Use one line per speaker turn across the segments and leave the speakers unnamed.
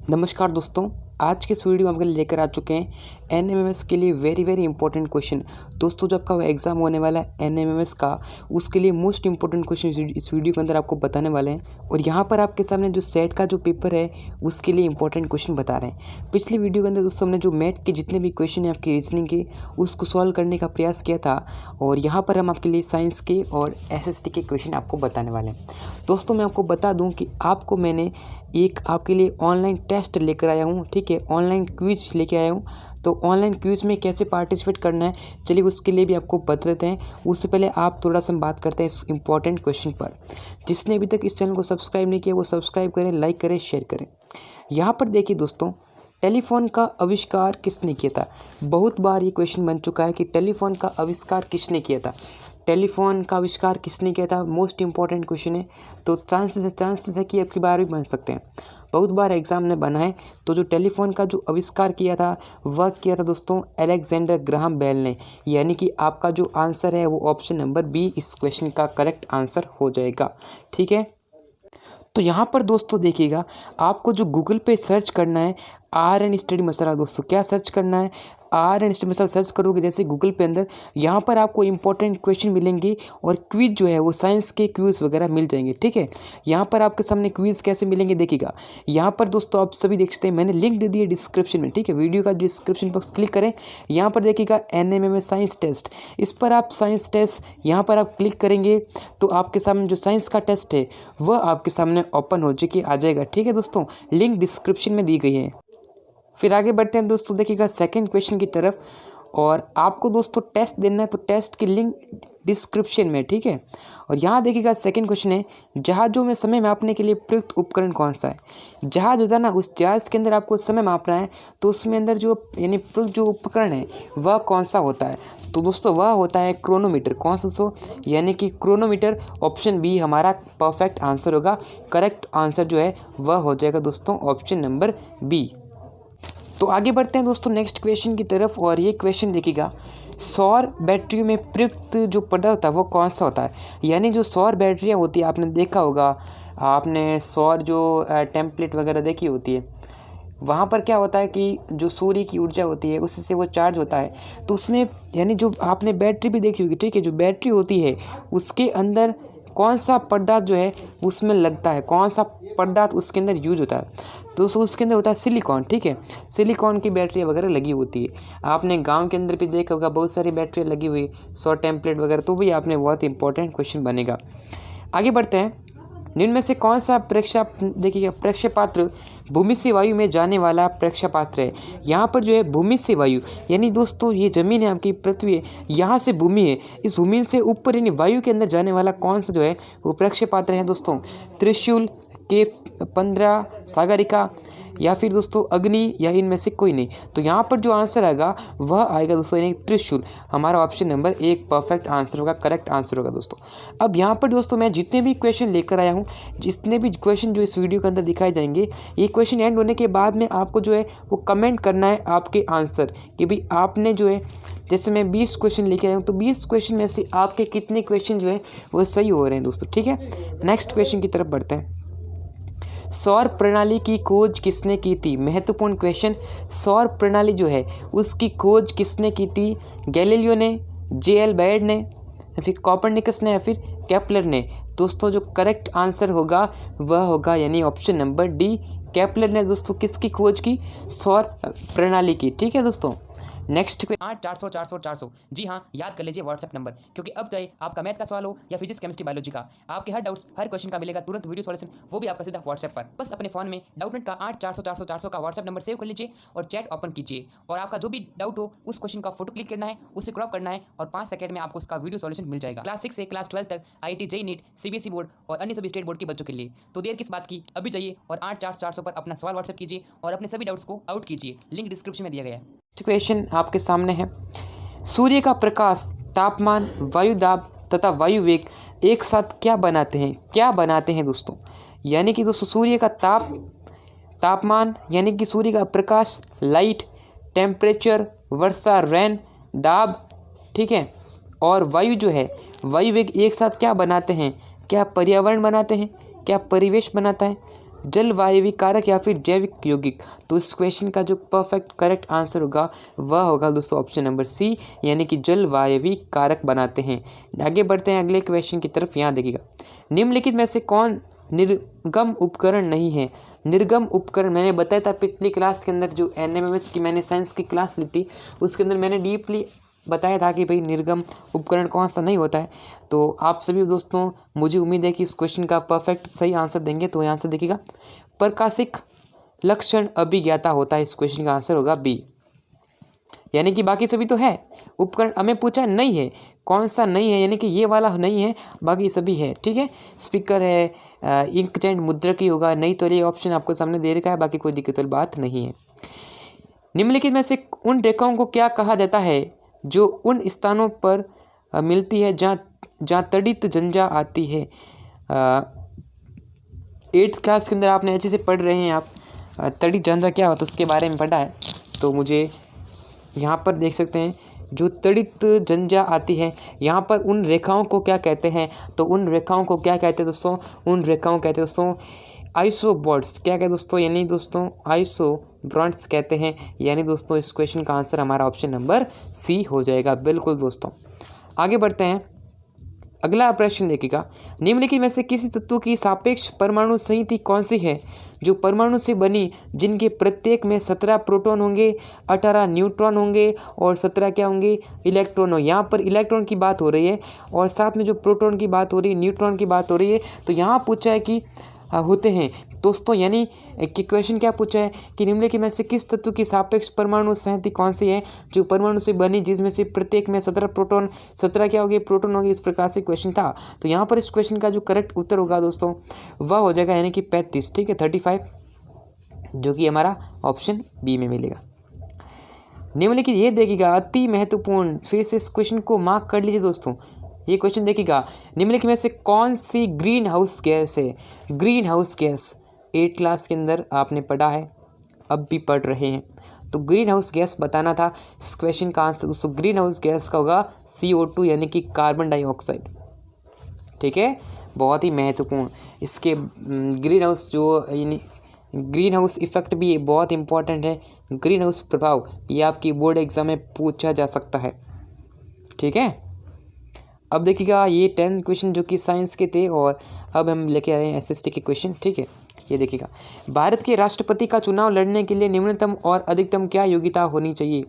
नमस्कार दोस्तों, आज के इस वीडियो में आपके लिए लेकर आ चुके हैं एनएमएमएस के लिए वेरी इंपॉर्टेंट क्वेश्चन। दोस्तों, जब का एग्जाम होने वाला है एनएमएमएस का, उसके लिए मोस्ट इंपॉर्टेंट क्वेश्चन इस वीडियो के अंदर आपको बताने वाले हैं। और यहाँ पर आपके सामने जो सेट का जो पेपर है उसके लिए इंपॉर्टेंट क्वेश्चन बता रहे हैं। पिछली वीडियो के अंदर दोस्तों हमने जो मैथ के जितने भी क्वेश्चन है आपकी रीजनिंग के, उसको सॉल्व करने का प्रयास किया था। और यहाँ पर हम आपके लिए साइंस के और एसएसटी के क्वेश्चन आपको बताने वाले हैं। दोस्तों, मैं आपको बता दूँ कि आपको मैंने एक आपके लिए ऑनलाइन टेस्ट लेकर आया हूँ, ठीक है, ऑनलाइन क्विज लेके आया हूँ। तो ऑनलाइन क्विज में कैसे पार्टिसिपेट करना है, चलिए उसके लिए भी आपको बता देते हैं। उससे पहले आप थोड़ा सा बात करते हैं इस इंपॉर्टेंट क्वेश्चन पर। जिसने अभी तक इस चैनल को सब्सक्राइब नहीं किया वो सब्सक्राइब करें, लाइक करें, शेयर करें। यहाँ पर देखिए दोस्तों, टेलीफोन का आविष्कार किसने किया था। बहुत बार ये क्वेश्चन बन चुका है कि टेलीफोन का आविष्कार किसने किया था। टेलीफोन का आविष्कार किसने किया था, मोस्ट इंपॉर्टेंट क्वेश्चन है। तो चांसेस है कि आपकी बार भी बन सकते हैं। बहुत बार एग्जाम में बना है। तो जो टेलीफोन का जो आविष्कार किया था वह किया था दोस्तों अलेक्जेंडर ग्राहम बेल ने। यानी कि आपका जो आंसर है वो ऑप्शन नंबर बी इस क्वेश्चन का करेक्ट आंसर हो जाएगा, ठीक है। तो यहाँ पर दोस्तों देखिएगा, आपको जो गूगल पे सर्च करना है आर.एन. स्टडी मसाला। दोस्तों क्या सर्च करना है, आर.एन. स्टडी मसाला सर्च करोगे जैसे गूगल पे अंदर, यहाँ पर आपको इंपॉर्टेंट क्वेश्चन मिलेंगे और क्विज जो है वो साइंस के क्विज वगैरह मिल जाएंगे, ठीक है। यहाँ पर आपके सामने क्विज कैसे मिलेंगे देखिएगा। यहाँ पर दोस्तों आप सभी देख सकते हैं, मैंने लिंक दे दी है डिस्क्रिप्शन में, ठीक है। वीडियो का डिस्क्रिप्शन बॉक्स क्लिक करें, यहाँ पर देखिएगा एनएमएमएस साइंस टेस्ट। इस पर आप साइंस टेस्ट यहाँ पर आप क्लिक करेंगे तो आपके सामने जो साइंस का टेस्ट है वह आपके सामने ओपन हो चुकी आ जाएगा, ठीक है दोस्तों। लिंक डिस्क्रिप्शन में दी गई है। फिर आगे बढ़ते हैं दोस्तों, देखिएगा सेकंड क्वेश्चन की तरफ। और आपको दोस्तों टेस्ट देना है तो टेस्ट की लिंक डिस्क्रिप्शन में, ठीक है। और यहाँ देखिएगा सेकंड क्वेश्चन है, जहाज़ों में समय मापने के लिए प्रयुक्त उपकरण कौन सा है। जहाज़ होता है ना, उस जहाज़ के अंदर आपको समय मापना है तो उसमें अंदर जो यानी प्रयुक्त जो उपकरण है वह कौन सा होता है। तो दोस्तों वह होता है क्रोनोमीटर। कौन सा दोस्तों, यानी कि क्रोनोमीटर। ऑप्शन बी हमारा परफेक्ट आंसर होगा। करेक्ट आंसर जो है वह हो जाएगा दोस्तों ऑप्शन नंबर बी। तो आगे बढ़ते हैं दोस्तों नेक्स्ट क्वेश्चन की तरफ। और ये क्वेश्चन देखिएगा, सौर बैटरियों में प्रयुक्त जो पदार्थ होता है वो कौन सा होता है। यानी जो सौर बैटरियाँ होती है, आपने देखा होगा, आपने सौर जो टेम्पलेट वगैरह देखी होती है, वहाँ पर क्या होता है कि जो सूर्य की ऊर्जा होती है उससे वो चार्ज होता है। तो उसमें यानी जो आपने बैटरी भी देखी होगी, ठीक है, जो बैटरी होती है उसके अंदर कौन सा पदार्थ जो है उसमें लगता है, कौन सा पदार्थ उसके अंदर यूज होता है। तो उसके अंदर होता है सिलिकॉन, ठीक है। सिलिकॉन की बैटरी वगैरह लगी होती है। आपने गांव के अंदर भी देखा होगा बहुत सारी बैटरी लगी हुई, सौ टेम्पलेट वगैरह। तो भी आपने बहुत इंपॉर्टेंट क्वेश्चन बनेगा। आगे बढ़ते हैं, निम्न में से कौन सा देखिएगा प्रक्षेपात्र भूमि से वायु में जाने वाला प्रक्षेपात्र है। यहाँ पर जो है भूमि से वायु, यानी दोस्तों ये जमीन है आपकी पृथ्वी है, यहाँ से भूमि है, इस भूमि से ऊपर यानी वायु के अंदर जाने वाला कौन सा जो है वो प्रक्षेपात्र है दोस्तों। त्रिशूल, K-15, सागरिका या फिर दोस्तों अग्नि, या इनमें से कोई नहीं। तो यहाँ पर जो आंसर आएगा वह आएगा दोस्तों यानी त्रिशूल। हमारा ऑप्शन नंबर एक परफेक्ट आंसर होगा, करेक्ट आंसर होगा दोस्तों। अब यहाँ पर दोस्तों मैं जितने भी क्वेश्चन लेकर आया हूँ, जितने भी क्वेश्चन जो इस वीडियो के अंदर दिखाए जाएंगे, ये क्वेश्चन एंड होने के बाद में आपको जो है वो कमेंट करना है आपके आंसर कि भाई आपने जो है, जैसे मैं 20 क्वेश्चन लेके आया हूँ तो 20 क्वेश्चन में से आपके कितने क्वेश्चन जो है वो सही हो रहे हैं दोस्तों, ठीक है। नेक्स्ट क्वेश्चन की तरफ बढ़ते हैं। सौर प्रणाली की खोज किसने की थी। महत्वपूर्ण क्वेश्चन, सौर प्रणाली जो है उसकी खोज किसने की थी। गैलीलियो ने, J.L. बेयर्ड ने, या फिर कोपरनिकस ने, या फिर केपलर ने। दोस्तों जो करेक्ट आंसर होगा वह होगा यानी ऑप्शन नंबर डी, केपलर ने दोस्तों किसकी खोज की, सौर प्रणाली की, ठीक है दोस्तों। नेक्स्ट
8 400 400 400 जी हाँ, याद कर लीजिए व्हाट्सएप नंबर, क्योंकि अब चाहे आपका मैथ का सवाल हो या फिजिक्स केमिस्ट्री बायोलॉजी का, आपके हर डाउट्स हर क्वेश्चन का मिलेगा तुरंत वीडियो सॉल्यूशन, वो भी आपका सीधा व्हाट्सएप पर। बस अपने फोन में डाउटनेट का 8 400 400 400 का व्हाट्सएप नंबर सेव कर लीजिए और चैट ओपन कीजिए। और आपका जो भी डाउट हो उस क्वेश्चन का फोटो क्लिक करना है, उसे क्रॉप करना है और 5 सेकंड में आपको उसका वीडियो सॉल्यूशन मिल जाएगा। क्लास 6 से क्लास 12 तक IIT JEE NEET CBSE board और अन्य सभी स्टेट बोर्ड के बच्चों के लिए। तो देर किस बात की, अभी जाइए और 8 400 400 पर अपना सवाल व्हाट्सएप कीजिए और अपने सभी डाउट्स को आउट कीजिए। लिंक डिस्क्रिप्शन में दिया गया है।
क्वेश्चन आपके सामने है, सूर्य का प्रकाश, तापमान, वायु दाब तथा वायु वेग एक साथ क्या बनाते हैं। क्या बनाते हैं दोस्तों, यानी कि दोस्तों सूर्य का तापमान यानी कि सूर्य का प्रकाश, लाइट, टेम्परेचर, वर्षा, रेन, दाब, ठीक है, और वायु जो है वायु वेग एक साथ क्या बनाते हैं। क्या पर्यावरण बनाते हैं, क्या परिवेश बनाता है। जलवायवीय कारक या फिर जैविक यौगिक। तो इस क्वेश्चन का जो परफेक्ट करेक्ट आंसर होगा वह होगा दोस्तों ऑप्शन नंबर सी, यानी कि जलवायवीय कारक बनाते हैं। आगे बढ़ते हैं अगले क्वेश्चन की तरफ। यहाँ देखिएगा, निम्नलिखित में से कौन निर्गम उपकरण नहीं है। निर्गम उपकरण मैंने बताया था पिछली क्लास के अंदर, जो एनएमएमएस की मैंने साइंस की क्लास ली थी उसके अंदर मैंने डीपली बताया था कि भाई निर्गम उपकरण कौन सा नहीं होता है। तो आप सभी दोस्तों मुझे उम्मीद है कि इस क्वेश्चन का परफेक्ट सही आंसर देंगे। तो यहाँ से देखिएगा, प्रकाशिक लक्षण अभिज्ञाता होता है। इस क्वेश्चन का आंसर होगा बी, यानी कि बाकी सभी तो है। उपकरण हमें पूछा नहीं है, कौन सा नहीं है, यानी कि ये वाला नहीं है, बाकी सभी है। ठीक है, स्पीकर है, इंकजेट मुद्रक ही होगा, नहीं तो ये ऑप्शन आपको सामने दे रखा है, बाकी कोई दिक्कत वाली बात नहीं है। निम्नलिखित में से उन रेखाओं को क्या कहा जाता है जो उन स्थानों पर मिलती है जहाँ तड़ित झंझा आती है। 8th क्लास के अंदर आपने अच्छे से पढ़ रहे हैं आप, तड़ित झंझा क्या होता है उसके बारे में पढ़ा है। तो मुझे यहाँ पर देख सकते हैं, जो तड़ित झंझा आती है यहाँ पर उन रेखाओं को क्या कहते हैं। तो उन रेखाओं को क्या कहते हैं दोस्तों, उन रेखाओं कहते हैं दोस्तों आइसोबॉट्स। क्या कहते हैं दोस्तों, यानी दोस्तों आइसोबॉट्स कहते हैं। यानी दोस्तों इस क्वेश्चन का आंसर हमारा ऑप्शन नंबर सी हो जाएगा। बिल्कुल दोस्तों, आगे बढ़ते हैं। अगला प्रश्न देखिएगा, निम्नलिखित में से किसी तत्व की सापेक्ष परमाणु संयुति कौन सी है जो परमाणु से बनी, जिनके प्रत्येक में 17 प्रोटॉन होंगे, 18 न्यूट्रॉन होंगे और 17 क्या होंगे, इलेक्ट्रॉन हो। यहाँ पर इलेक्ट्रॉन की बात हो रही है और साथ में जो प्रोटॉन की बात हो रही है, न्यूट्रॉन की बात हो रही है। तो यहाँ पूछा है कि होते हैं दोस्तों, यानी कि क्वेश्चन क्या पूछा है कि निम्नलिखित में से किस तत्व की सापेक्ष परमाणु संयुति कौन सी है जो परमाणु से बनी, जिसमें से प्रत्येक में 17 प्रोटॉन, 17 क्या होगी, प्रोटॉन होगी। इस प्रकार से क्वेश्चन था। तो यहाँ पर इस क्वेश्चन का जो करेक्ट उत्तर होगा दोस्तों वह हो जाएगा यानी कि 35। ठीक है, 35, जो कि हमारा ऑप्शन बी में मिलेगा। निम्नलिखित ये देखिएगा अति महत्वपूर्ण, फिर से इस क्वेश्चन को मार्क कर लीजिए दोस्तों। ये क्वेश्चन देखिएगा, निम्नलिखित में से कौन सी ग्रीन हाउस गैस है। Green house gas 8th class के अंदर आपने पढ़ा है, अब भी पढ़ रहे हैं। तो ग्रीन हाउस गैस बताना था। इस क्वेश्चन का आंसर दोस्तों ग्रीन हाउस गैस का होगा CO2, यानी कि कार्बन डाइऑक्साइड। ठीक है, बहुत ही महत्वपूर्ण। इसके ग्रीन हाउस जो यानी ग्रीन हाउस इफेक्ट भी बहुत इंपॉर्टेंट है। ग्रीन हाउस प्रभाव ये आपकी बोर्ड एग्जाम में पूछा जा सकता है। ठीक है, अब देखिएगा ये 10 क्वेश्चन जो कि साइंस के थे और अब हम लेके आ रहे हैं SST के क्वेश्चन। ठीक है, ये देखिएगा, भारत के राष्ट्रपति का चुनाव लड़ने के लिए निम्नतम और अधिकतम क्या योग्यता होनी चाहिए।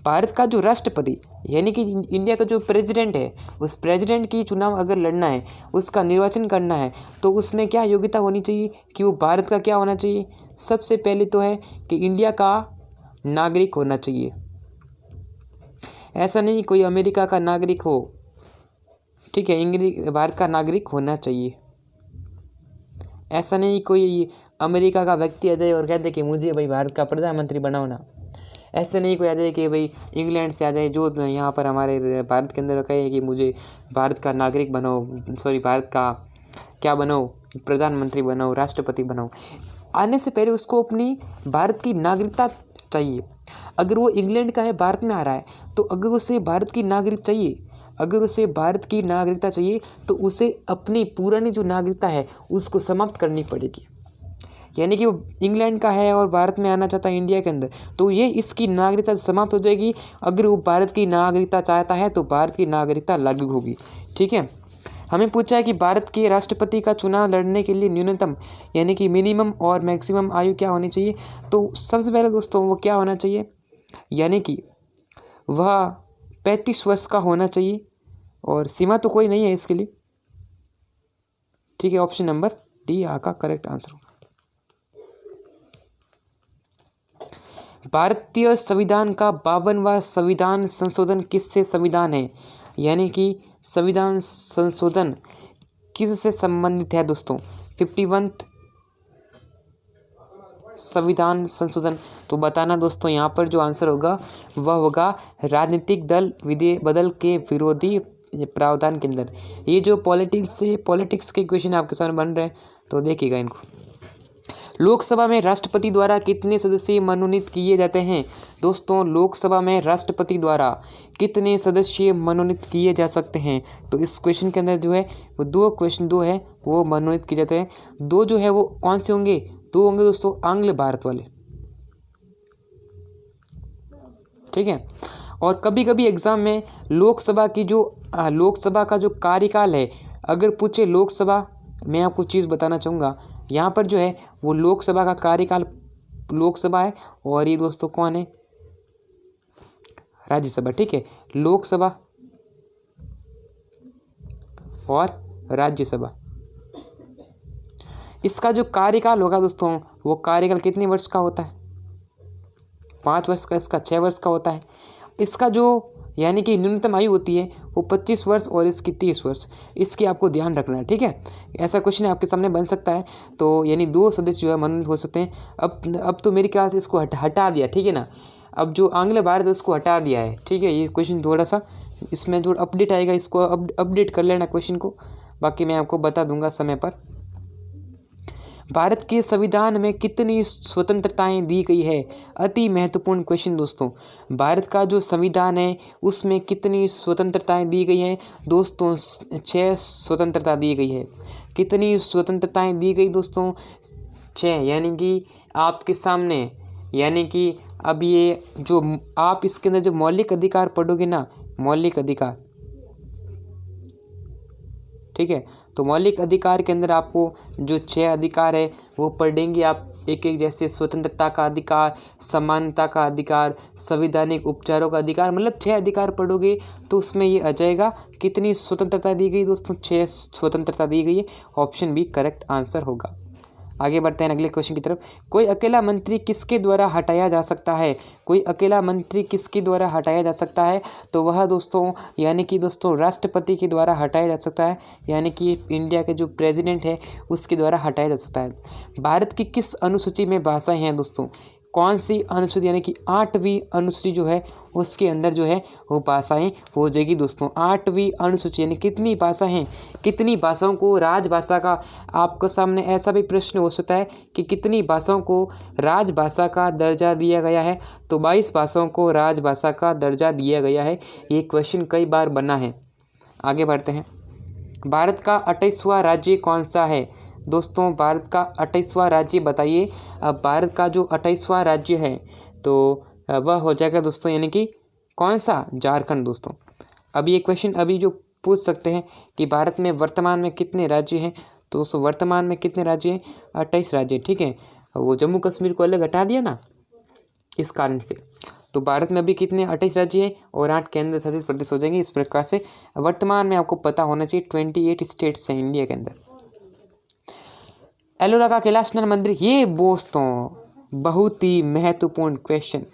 भारत का जो राष्ट्रपति यानी कि इंडिया का जो प्रेसिडेंट है, उस प्रेसिडेंट की चुनाव अगर लड़ना है, उसका निर्वाचन करना है, तो उसमें क्या योग्यता होनी चाहिए कि वो भारत का क्या होना चाहिए। सबसे पहले तो है कि इंडिया का नागरिक होना चाहिए। ऐसा नहीं कोई अमेरिका का नागरिक हो। ठीक है, भारत का नागरिक होना चाहिए। ऐसा नहीं कोई अमेरिका का व्यक्ति आ जाए और कह दे कि मुझे भाई भारत का प्रधानमंत्री बनाओ ना। ऐसे नहीं कोई आ जाए कि भाई इंग्लैंड से आ जाए जो यहाँ पर हमारे भारत के अंदर कहे कि मुझे भारत का नागरिक बनाओ, सॉरी भारत का क्या बनाओ, प्रधानमंत्री बनाओ, राष्ट्रपति बनाओ। आने से पहले उसको अपनी भारत की नागरिकता चाहिए। अगर वो इंग्लैंड का है, भारत में आ रहा है, तो अगर उसे भारत की नागरिक चाहिए, अगर उसे भारत की नागरिकता चाहिए तो उसे अपनी पुरानी जो नागरिकता है उसको समाप्त करनी पड़ेगी। यानी कि वो इंग्लैंड का है और भारत में आना चाहता है इंडिया के अंदर, तो ये इसकी नागरिकता समाप्त हो जाएगी। अगर वो भारत की नागरिकता चाहता है तो भारत की नागरिकता लागू होगी। ठीक है, हमें पूछा है कि भारत के राष्ट्रपति का चुनाव लड़ने के लिए न्यूनतम यानी कि मिनिमम और मैक्सिमम आयु क्या होनी चाहिए। तो सबसे पहले दोस्तों वो क्या होना चाहिए, यानी कि वह 35 वर्ष का होना चाहिए और सीमा तो कोई नहीं है इसके लिए। ठीक है, ऑप्शन नंबर डी का करेक्ट आंसर होगा। भारतीय संविधान का 52वां संविधान संशोधन किससे संविधान है, यानी कि संविधान संशोधन किससे संबंधित है दोस्तों। 51 संविधान संशोधन, तो बताना दोस्तों यहाँ पर जो आंसर होगा वह होगा राजनीतिक दल बदल के विरोधी प्रावधान के अंदर। ये जो पॉलिटिक्स के क्वेश्चन आपके सामने बन रहे हैं तो देखिएगा इनको। लोकसभा में राष्ट्रपति द्वारा कितने सदस्य मनोनीत किए जाते हैं? दोस्तों, लोकसभा में राष्ट्रपति द्वारा कितने सदस्य मनोनीत किए जा सकते हैं? तो इस क्वेश्चन के अंदर जो है वो दो है वो मनोनीत किए जाते हैं। दो जो है वो कौन से होंगे? दो होंगे दोस्तों आंग्ल भारत वाले, ठीक है। और कभी कभी एग्जाम में लोकसभा का जो कार्यकाल है, अगर पूछे लोकसभा, मैं आपको चीज़ बताना चाहूँगा, यहाँ पर जो है वो लोकसभा का कार्यकाल लोकसभा है और ये दोस्तों कौन है? राज्यसभा, ठीक है। लोकसभा और राज्यसभा, इसका जो कार्यकाल होगा दोस्तों वो कार्यकाल कितने वर्ष का होता है? 5 वर्ष का, इसका 6 वर्ष का होता है। इसका जो यानी कि न्यूनतम आयु होती है वो 25 वर्ष और इसकी 30 वर्ष, इसकी आपको ध्यान रखना है, ठीक है। ऐसा क्वेश्चन आपके सामने बन सकता है। तो यानी 2 सदस्य जो है मनोनीत हो सकते हैं। अब तो मेरे ख्याल से इसको हटा दिया, ठीक है ना। अब जो आंग्ल भारत है उसको हटा दिया है, ठीक है। ये क्वेश्चन थोड़ा सा इसमें जो अपडेट आएगा इसको अपडेट कर लेना क्वेश्चन को, बाकी मैं आपको बता दूंगा समय पर। भारत के संविधान में कितनी स्वतंत्रताएं दी गई है? अति महत्वपूर्ण क्वेश्चन दोस्तों। भारत का जो संविधान है उसमें कितनी स्वतंत्रताएं दी गई हैं? दोस्तों 6 स्वतंत्रता दी गई है। कितनी स्वतंत्रताएं दी गई दोस्तों? 6, यानी कि आपके सामने, यानी कि अब ये जो आप इसके अंदर जो मौलिक अधिकार पढ़ोगे ना, मौलिक अधिकार, ठीक है। तो मौलिक अधिकार के अंदर आपको जो 6 अधिकार है वो पढ़ेंगे आप एक एक, जैसे स्वतंत्रता का अधिकार, समानता का अधिकार, संवैधानिक उपचारों का अधिकार, मतलब 6 अधिकार पढ़ोगे तो उसमें ये आ जाएगा कितनी स्वतंत्रता दी गई दोस्तों? 6 स्वतंत्रता दी गई है। ऑप्शन बी करेक्ट आंसर होगा। आगे बढ़ते हैं अगले क्वेश्चन की तरफ। कोई अकेला मंत्री किसके द्वारा हटाया जा सकता है? कोई अकेला मंत्री किसके द्वारा हटाया जा सकता है? तो वह दोस्तों यानी कि दोस्तों राष्ट्रपति के द्वारा हटाया जा सकता है, यानी कि इंडिया के जो प्रेसिडेंट है उसके द्वारा हटाया जा सकता है। भारत की किस अनुसूची में भाषाएं हैं दोस्तों? कौन सी अनुसूची, यानी कि 8वीं अनुसूची जो है उसके अंदर जो है वो भाषाएं हो जाएगी दोस्तों। 8वीं अनुसूची यानी कितनी भाषा हैं, कितनी भाषाओं को राजभाषा का, आपके सामने ऐसा भी प्रश्न हो सकता है कि कितनी भाषाओं को राजभाषा का दर्जा दिया गया है? तो 22 भाषाओं को राजभाषा का दर्जा दिया गया है। ये क्वेश्चन कई बार बना है। आगे बढ़ते हैं। भारत का 28वां राज्य कौन सा है? दोस्तों भारत का 28वां राज्य बताइए। अब भारत का जो 28वां राज्य है तो वह हो जाएगा दोस्तों, यानी कि कौन सा? झारखंड दोस्तों। अब ये क्वेश्चन अभी जो पूछ सकते हैं कि भारत में वर्तमान में कितने राज्य हैं, तो दोस्तों वर्तमान में कितने राज्य हैं? 28 राज्य, ठीक है। वो जम्मू कश्मीर को अलग हटा दिया ना, इस कारण से। तो भारत में अभी कितने? 28 राज्य हैं और 8 केंद्र शासित प्रदेश हो जाएंगे। इस प्रकार से वर्तमान में आपको पता होना चाहिए 28 स्टेट्स हैं इंडिया के अंदर। एलोरा का कैलाशनाथ मंदिर, ये दोस्तों बहुत ही महत्वपूर्ण क्वेश्चन।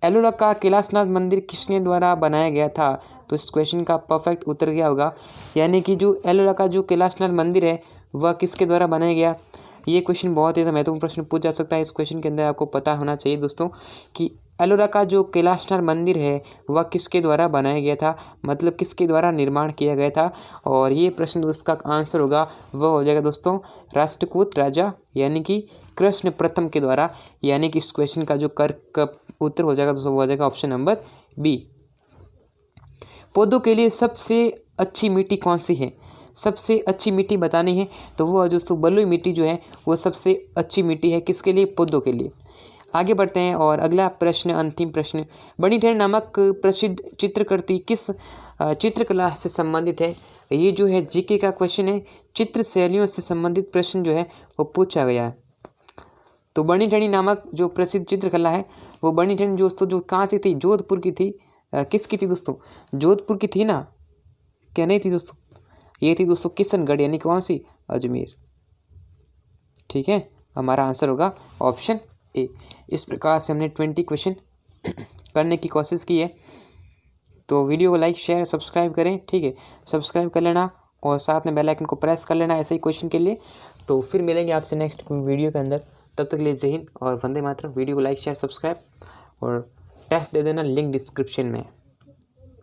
एलोरा का कैलाशनाथ मंदिर किसने द्वारा बनाया गया था? तो इस क्वेश्चन का परफेक्ट उत्तर क्या होगा? यानी कि जो एलोरा का जो कैलाशनाथ मंदिर है वह किसके द्वारा बनाया गया? ये क्वेश्चन बहुत ही महत्वपूर्ण प्रश्न पूछ जा सकता है। इस क्वेश्चन के अंदर आपको पता होना चाहिए दोस्तों कि एलोरा का जो कैलाशनाथ मंदिर है वह किसके द्वारा बनाया गया था, मतलब किसके द्वारा निर्माण किया गया था। और ये प्रश्न उसका आंसर होगा वह हो जाएगा दोस्तों राष्ट्रकूट राजा यानी कि कृष्ण प्रथम के द्वारा। यानी कि इस क्वेश्चन का जो उत्तर हो जाएगा दोस्तों वो हो जाएगा ऑप्शन नंबर बी। पौधों के लिए सबसे अच्छी मिट्टी कौन सी है? सबसे अच्छी मिट्टी बतानी है तो वो दोस्तों बलुई मिट्टी जो है वो सबसे अच्छी मिट्टी है। किसके लिए? पौधों के लिए। आगे बढ़ते हैं और अगला प्रश्न, अंतिम प्रश्न। बनी ठहर नामक प्रसिद्ध चित्रकृति किस चित्रकला से संबंधित है? ये जो है जीके का क्वेश्चन है। चित्र शैलियों से संबंधित प्रश्न जो है वो पूछा गया है। तो बनी ठहरी नामक जो प्रसिद्ध चित्रकला है वो बनी ठहरी दोस्तों जो कहाँ से थी? जोधपुर की थी। किसकी थी दोस्तों? जोधपुर की थी ना, क्या नहीं थी दोस्तों? ये थी दोस्तों किशनगढ़, यानी कौन सी? अजमेर, ठीक है। हमारा आंसर होगा ऑप्शन ए। इस प्रकार से हमने 20 क्वेश्चन करने की कोशिश की है। तो वीडियो को लाइक शेयर सब्सक्राइब करें, ठीक है। सब्सक्राइब कर लेना और साथ में बेल आइकन को प्रेस कर लेना ऐसे ही क्वेश्चन के लिए। तो फिर मिलेंगे आपसे नेक्स्ट वीडियो के अंदर। तब तक के लिए जय हिंद और वंदे मातरम। वीडियो को लाइक शेयर सब्सक्राइब और टेस्ट दे देना लिंक डिस्क्रिप्शन में।